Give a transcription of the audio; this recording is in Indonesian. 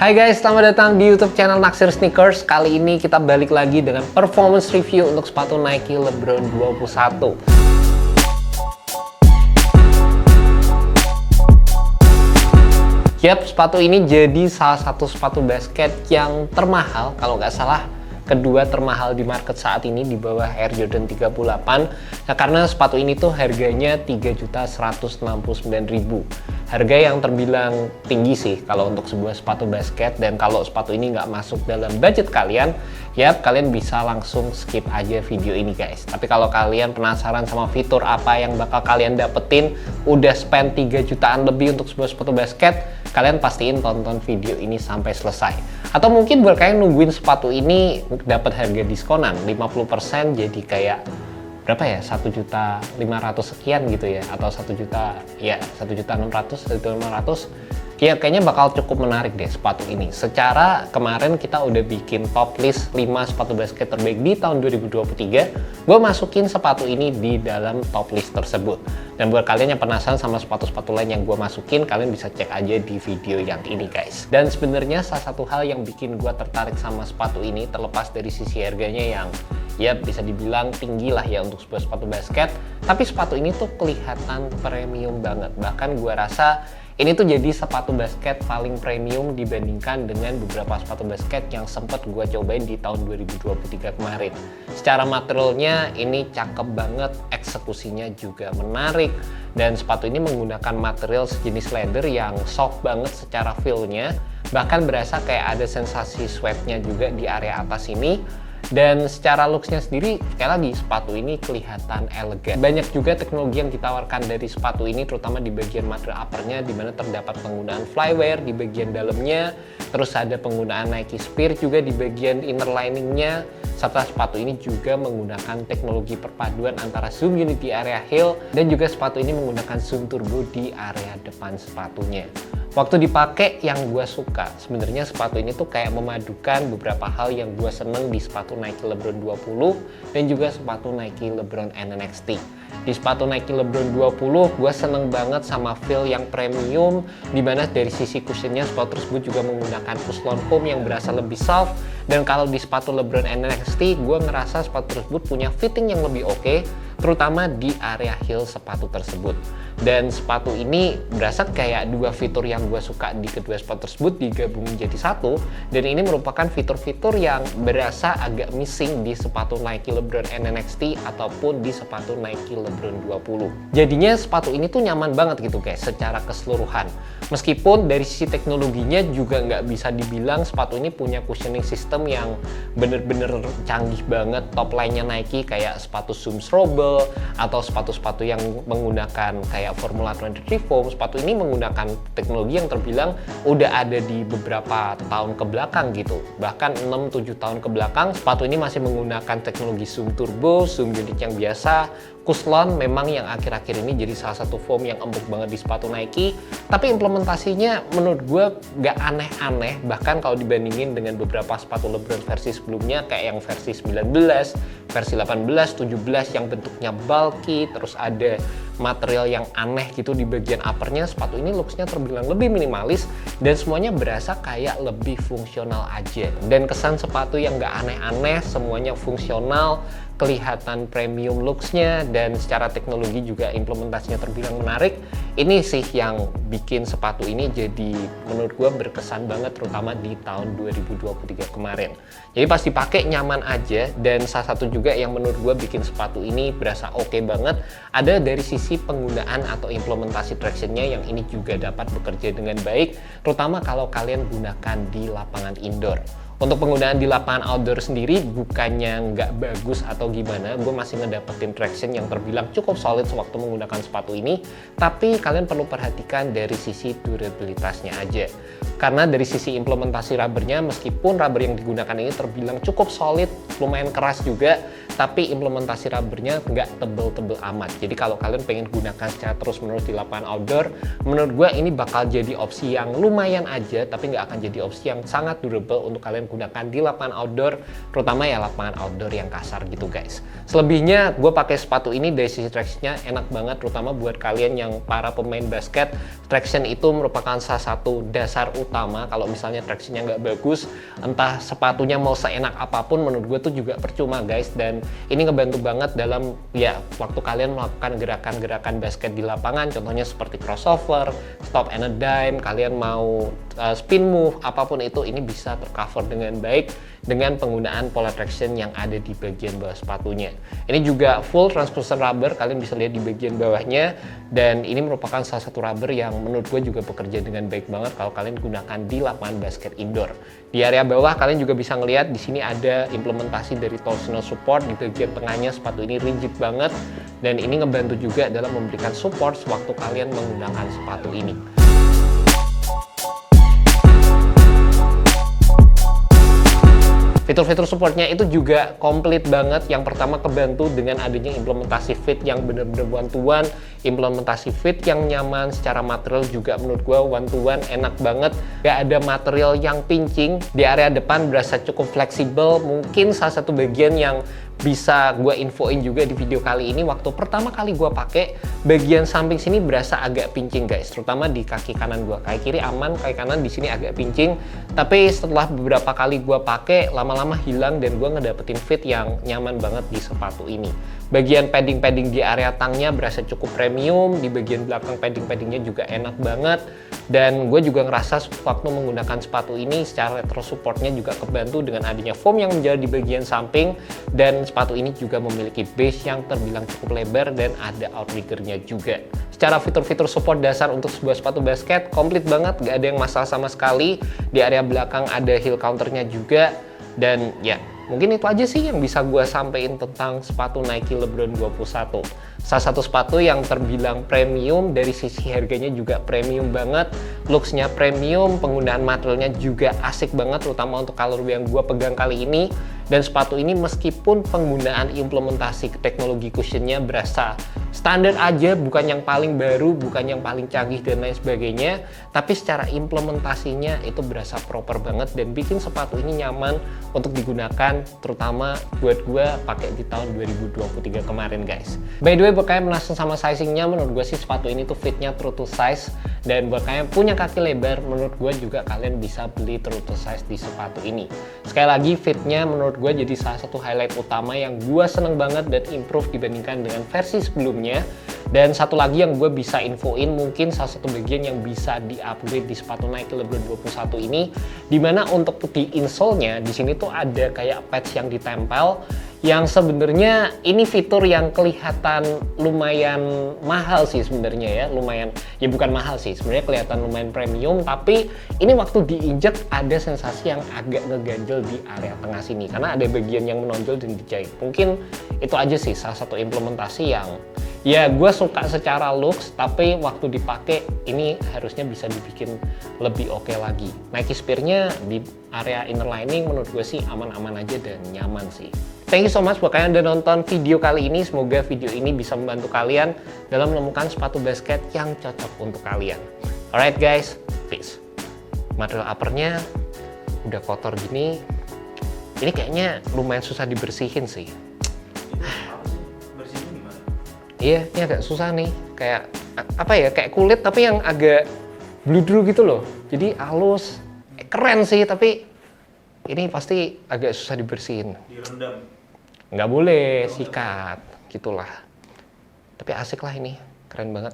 Hai guys, selamat datang di YouTube channel Naksir Sneakers. Kali ini kita balik lagi dengan performance review untuk sepatu Nike LeBron 21. Yap, sepatu ini jadi salah satu sepatu basket yang termahal, kalau nggak salah kedua termahal di market saat ini di bawah Air Jordan 38. Nah, karena sepatu ini tuh harganya 3.169.000. Harga yang terbilang tinggi sih kalau untuk sebuah sepatu basket, dan kalau sepatu ini nggak masuk dalam budget kalian, ya kalian bisa langsung skip aja video ini guys. Tapi kalau kalian penasaran sama fitur apa yang bakal kalian dapetin, udah spend 3 jutaan lebih untuk sebuah sepatu basket, kalian pastiin tonton video ini sampai selesai. Atau mungkin buat kalian nungguin sepatu ini dapat harga diskonan 50%, jadi kayak berapa ya, 1.500.000 sekian gitu ya, atau 1.600.000, 1.500.000. Ya kayaknya bakal cukup menarik deh sepatu ini. Secara kemarin kita udah bikin top list 5 sepatu basket terbaik di tahun 2023. Gue masukin sepatu ini di dalam top list tersebut. Dan buat kalian yang penasaran sama sepatu-sepatu lain yang gue masukin, kalian bisa cek aja di video yang ini guys. Dan sebenarnya salah satu hal yang bikin gue tertarik sama sepatu ini, terlepas dari sisi harganya yang ya bisa dibilang tinggi lah ya untuk sebuah sepatu basket, tapi sepatu ini tuh kelihatan premium banget. Bahkan gue rasa ini tuh jadi sepatu basket paling premium dibandingkan dengan beberapa sepatu basket yang sempat gue cobain di tahun 2023 kemarin. Secara materialnya ini cakep banget, eksekusinya juga menarik, dan sepatu ini menggunakan material sejenis leather yang soft banget secara feel-nya. Bahkan berasa kayak ada sensasi sweat-nya juga di area atas ini. Dan secara looks-nya sendiri, sekali lagi sepatu ini kelihatan elegan. Banyak juga teknologi yang ditawarkan dari sepatu ini, terutama di bagian material uppernya, di mana terdapat penggunaan flyware di bagian dalamnya, terus ada penggunaan Nike Spear juga di bagian inner liningnya, serta sepatu ini juga menggunakan teknologi perpaduan antara zoom unit di area heel, dan juga sepatu ini menggunakan zoom turbo di area depan sepatunya. Waktu dipakai yang gue suka, sebenarnya sepatu ini tuh kayak memadukan beberapa hal yang gue seneng di sepatu Nike LeBron 20 dan juga sepatu Nike LeBron NXT. Di sepatu Nike LeBron 20, gue seneng banget sama feel yang premium, dimana dari sisi cushionnya sepatu tersebut juga menggunakan push-on foam yang berasa lebih soft. Dan kalau di sepatu LeBron NXT, gue ngerasa sepatu tersebut punya fitting yang lebih oke, terutama di area heel sepatu tersebut. Dan sepatu ini berasa kayak dua fitur yang gue suka di kedua sepatu tersebut digabung menjadi satu, dan ini merupakan fitur-fitur yang berasa agak missing di sepatu Nike LeBron NXT ataupun di sepatu Nike LeBron 20. Jadinya sepatu ini tuh nyaman banget gitu guys secara keseluruhan. Meskipun dari sisi teknologinya juga nggak bisa dibilang sepatu ini punya cushioning system yang bener-bener canggih banget. Top line-nya Nike kayak sepatu Zoom Strobel atau sepatu-sepatu yang menggunakan kayak Formula 23 foam. Sepatu ini menggunakan teknologi yang terbilang udah ada di beberapa tahun ke belakang gitu. Bahkan 6-7 tahun ke belakang, sepatu ini masih menggunakan teknologi Zoom Turbo, Zoom unit yang biasa. Cushlon memang yang akhir-akhir ini jadi salah satu foam yang empuk banget di sepatu Nike, tapi implementasinya menurut gue nggak aneh-aneh. Bahkan kalau dibandingin dengan beberapa sepatu LeBron versi sebelumnya kayak yang versi 19, versi 18, 17 yang bentuknya bulky, terus ada material yang aneh gitu di bagian uppernya, sepatu ini looksnya terbilang lebih minimalis dan semuanya berasa kayak lebih fungsional aja. Dan kesan sepatu yang nggak aneh-aneh, semuanya fungsional, kelihatan premium looksnya, dan secara teknologi juga implementasinya terbilang menarik. Ini sih yang bikin sepatu ini jadi menurut gue berkesan banget, terutama di tahun 2023 kemarin. Jadi pas dipakai nyaman aja, dan salah satu juga yang menurut gue bikin sepatu ini berasa oke banget ada dari sisi penggunaan atau implementasi tractionnya yang ini juga dapat bekerja dengan baik, terutama kalau kalian gunakan di lapangan indoor. Untuk penggunaan di lapangan outdoor sendiri bukannya nggak bagus atau gimana, gue masih ngedapetin traction yang terbilang cukup solid sewaktu menggunakan sepatu ini, tapi kalian perlu perhatikan dari sisi durabilitasnya aja. Karena dari sisi implementasi rubbernya, meskipun rubber yang digunakan ini terbilang cukup solid, lumayan keras juga, tapi implementasi rubbernya nggak tebel-tebel amat. Jadi kalau kalian pengen gunakan secara terus-menerus di lapangan outdoor, menurut gue ini bakal jadi opsi yang lumayan aja, tapi nggak akan jadi opsi yang sangat durable untuk kalian gunakan di lapangan outdoor, terutama ya lapangan outdoor yang kasar gitu guys. Selebihnya gue pakai sepatu ini dari sisi tractionnya enak banget, terutama buat kalian yang para pemain basket. Traction itu merupakan salah satu dasar utama utama. Kalau misalnya traksinya nggak bagus, entah sepatunya mau seenak apapun, menurut gue tuh juga percuma guys. Dan ini ngebantu banget dalam ya waktu kalian melakukan gerakan-gerakan basket di lapangan, contohnya seperti crossover, stop and a dime, kalian mau spin move, apapun itu, ini bisa tercover dengan baik dengan penggunaan polar traction yang ada di bagian bawah sepatunya. Ini juga full translucent rubber, kalian bisa lihat di bagian bawahnya, dan ini merupakan salah satu rubber yang menurut gue juga bekerja dengan baik banget kalau kalian gunakan di lapangan basket indoor. Di area bawah kalian juga bisa ngelihat di sini ada implementasi dari torsional support. Di bagian tengahnya sepatu ini rigid banget, dan ini ngebantu juga dalam memberikan support sewaktu kalian menggunakan sepatu ini. Fitur-fitur supportnya itu juga komplit banget. Yang pertama kebantu dengan adanya implementasi fit yang bener-bener one-to-one, implementasi fit yang nyaman, secara material juga menurut gue one-to-one, enak banget. Gak ada material yang pincing, di area depan berasa cukup fleksibel. Mungkin salah satu bagian yang bisa gue infoin juga di video kali ini, waktu pertama kali gue pakai, bagian samping sini berasa agak pincing guys, terutama di kaki kanan gue. Kaki kiri aman, kaki kanan di sini agak pincing, tapi setelah beberapa kali gue pakai, lama-lama hilang dan gue ngedapetin fit yang nyaman banget di sepatu ini. Bagian padding-padding di area tangnya berasa cukup premium, di bagian belakang padding-paddingnya juga enak banget, dan gue juga ngerasa waktu menggunakan sepatu ini secara retro supportnya juga kebantu dengan adanya foam yang menjadi di bagian samping, dan sepatu ini juga memiliki base yang terbilang cukup lebar dan ada outriggernya juga. Secara fitur-fitur support dasar untuk sebuah sepatu basket komplit banget, gak ada yang masalah sama sekali. Di area belakang ada heel counternya juga, dan ya mungkin itu aja sih yang bisa gue sampein tentang sepatu Nike LeBron 21. Salah satu sepatu yang terbilang premium, dari sisi harganya juga premium banget, looks-nya premium, penggunaan materialnya juga asik banget, terutama untuk colorway yang gue pegang kali ini. Dan sepatu ini meskipun penggunaan implementasi teknologi cushionnya berasa standar aja, bukan yang paling baru, bukan yang paling canggih dan lain sebagainya, tapi secara implementasinya itu berasa proper banget dan bikin sepatu ini nyaman untuk digunakan, terutama buat gue pakai di tahun 2023 kemarin guys. By the way, buat kalian penasaran sama sizingnya, menurut gue sih sepatu ini tuh fitnya true to size, dan buat kalian punya kaki lebar, menurut gue juga kalian bisa beli true to size di sepatu ini. Sekali lagi, fitnya menurut gue jadi salah satu highlight utama yang gue seneng banget dan improve dibandingkan dengan versi sebelumnya. Dan satu lagi yang gue bisa infoin, mungkin salah satu bagian yang bisa di-upgrade di sepatu Nike LeBron 21 ini, dimana untuk di insole-nya di sini tuh ada kayak patch yang ditempel, yang sebenarnya ini fitur yang kelihatan lumayan mahal sih sebenarnya ya, lumayan, ya bukan mahal sih, sebenarnya kelihatan lumayan premium, tapi ini waktu diinjek ada sensasi yang agak ngeganjel di area tengah sini karena ada bagian yang menonjol dan dijahit. Mungkin itu aja sih salah satu implementasi yang ya gue suka secara looks, tapi waktu dipakai ini harusnya bisa dibikin lebih oke lagi. Nike Spear-nya di area inner lining menurut gue sih aman-aman aja dan nyaman sih. Thank you so much buat kalian udah nonton video kali ini. Semoga video ini bisa membantu kalian dalam menemukan sepatu basket yang cocok untuk kalian. Alright guys, peace. Material uppernya udah kotor gini, ini kayaknya lumayan susah dibersihin sih. Bersihin gimana? Iya, ini agak susah nih. Kayak apa ya? Kayak kulit tapi yang agak bludru gitu loh. Jadi halus, keren sih, tapi ini pasti agak susah dibersihin. Direndam. Nggak boleh sikat, gitulah. Tapi asik lah ini, keren banget.